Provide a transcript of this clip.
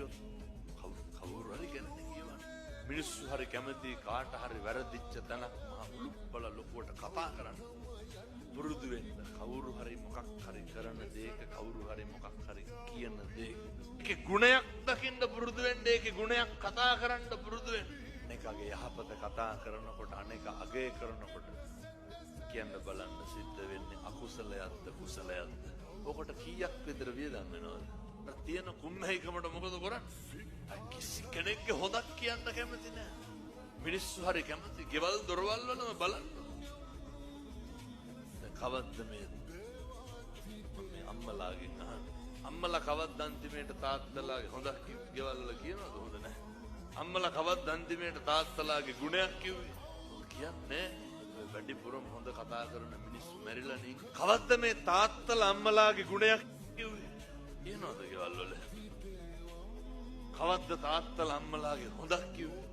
කියොත් කවුරු හරි ගැන කියවන. මිනිස්සු හරි කැමති කාට හරි වැරදිච්ච තැනක් මහ උලුප්පල ලොකුවට කතා කරන්න. පුරුදු වෙන්න කවුරු හරි මොකක් හරි කරන දෙයක කවුරු හරි මොකක් හරි කියන දෙයක ඒකේ ගුණයක් දකින්න පුරුදු වෙන්න ඒකේ ගුණයක් කතා කරන්න පුරුදු වෙන්න. අනේකගේ යහපත කතා කරනකොට අනේක අගය කරනකොට කියන්න බලන්න සිද්ධ වෙන්නේ අකුසලයක්ද කුසලයක්ද. ඔකට කීයක් විතර වියදම් වෙනවද? තියෙන කුම්මැහිකමට මොකද කරන්නේ? කිසි කෙනෙක්ගේ හොදක් කියන්න කැමති නෑ. මිනිස්සු හරි කැමති ගෙවල් දොරවල් වලම බලන්න. කවද්ද මේ අම්මලාගෙන් අහන්නේ. අම්මලා කවද්ද අන්තිමේට තාත්තලාගේ හොදක් කිව්වේ? ගෙවල් වල කියනවද හොඳ නැහැ? අම්මලා කවද්ද අන්තිමේට තාත්තලාගේ ගුණයක් කිව්වේ? කියන්නේ වැඩිපුරම හොඳ කතා කරන මිනිස්සු මැරිලා නේ. කවද්ද මේ තාත්තලා අම්මලාගේ ගුණයක් කිව්වේ? කියනවද ගෙවල් වල? කවද්ද තාත්තලා අම්මලාගේ හොදක් කිව්වේ?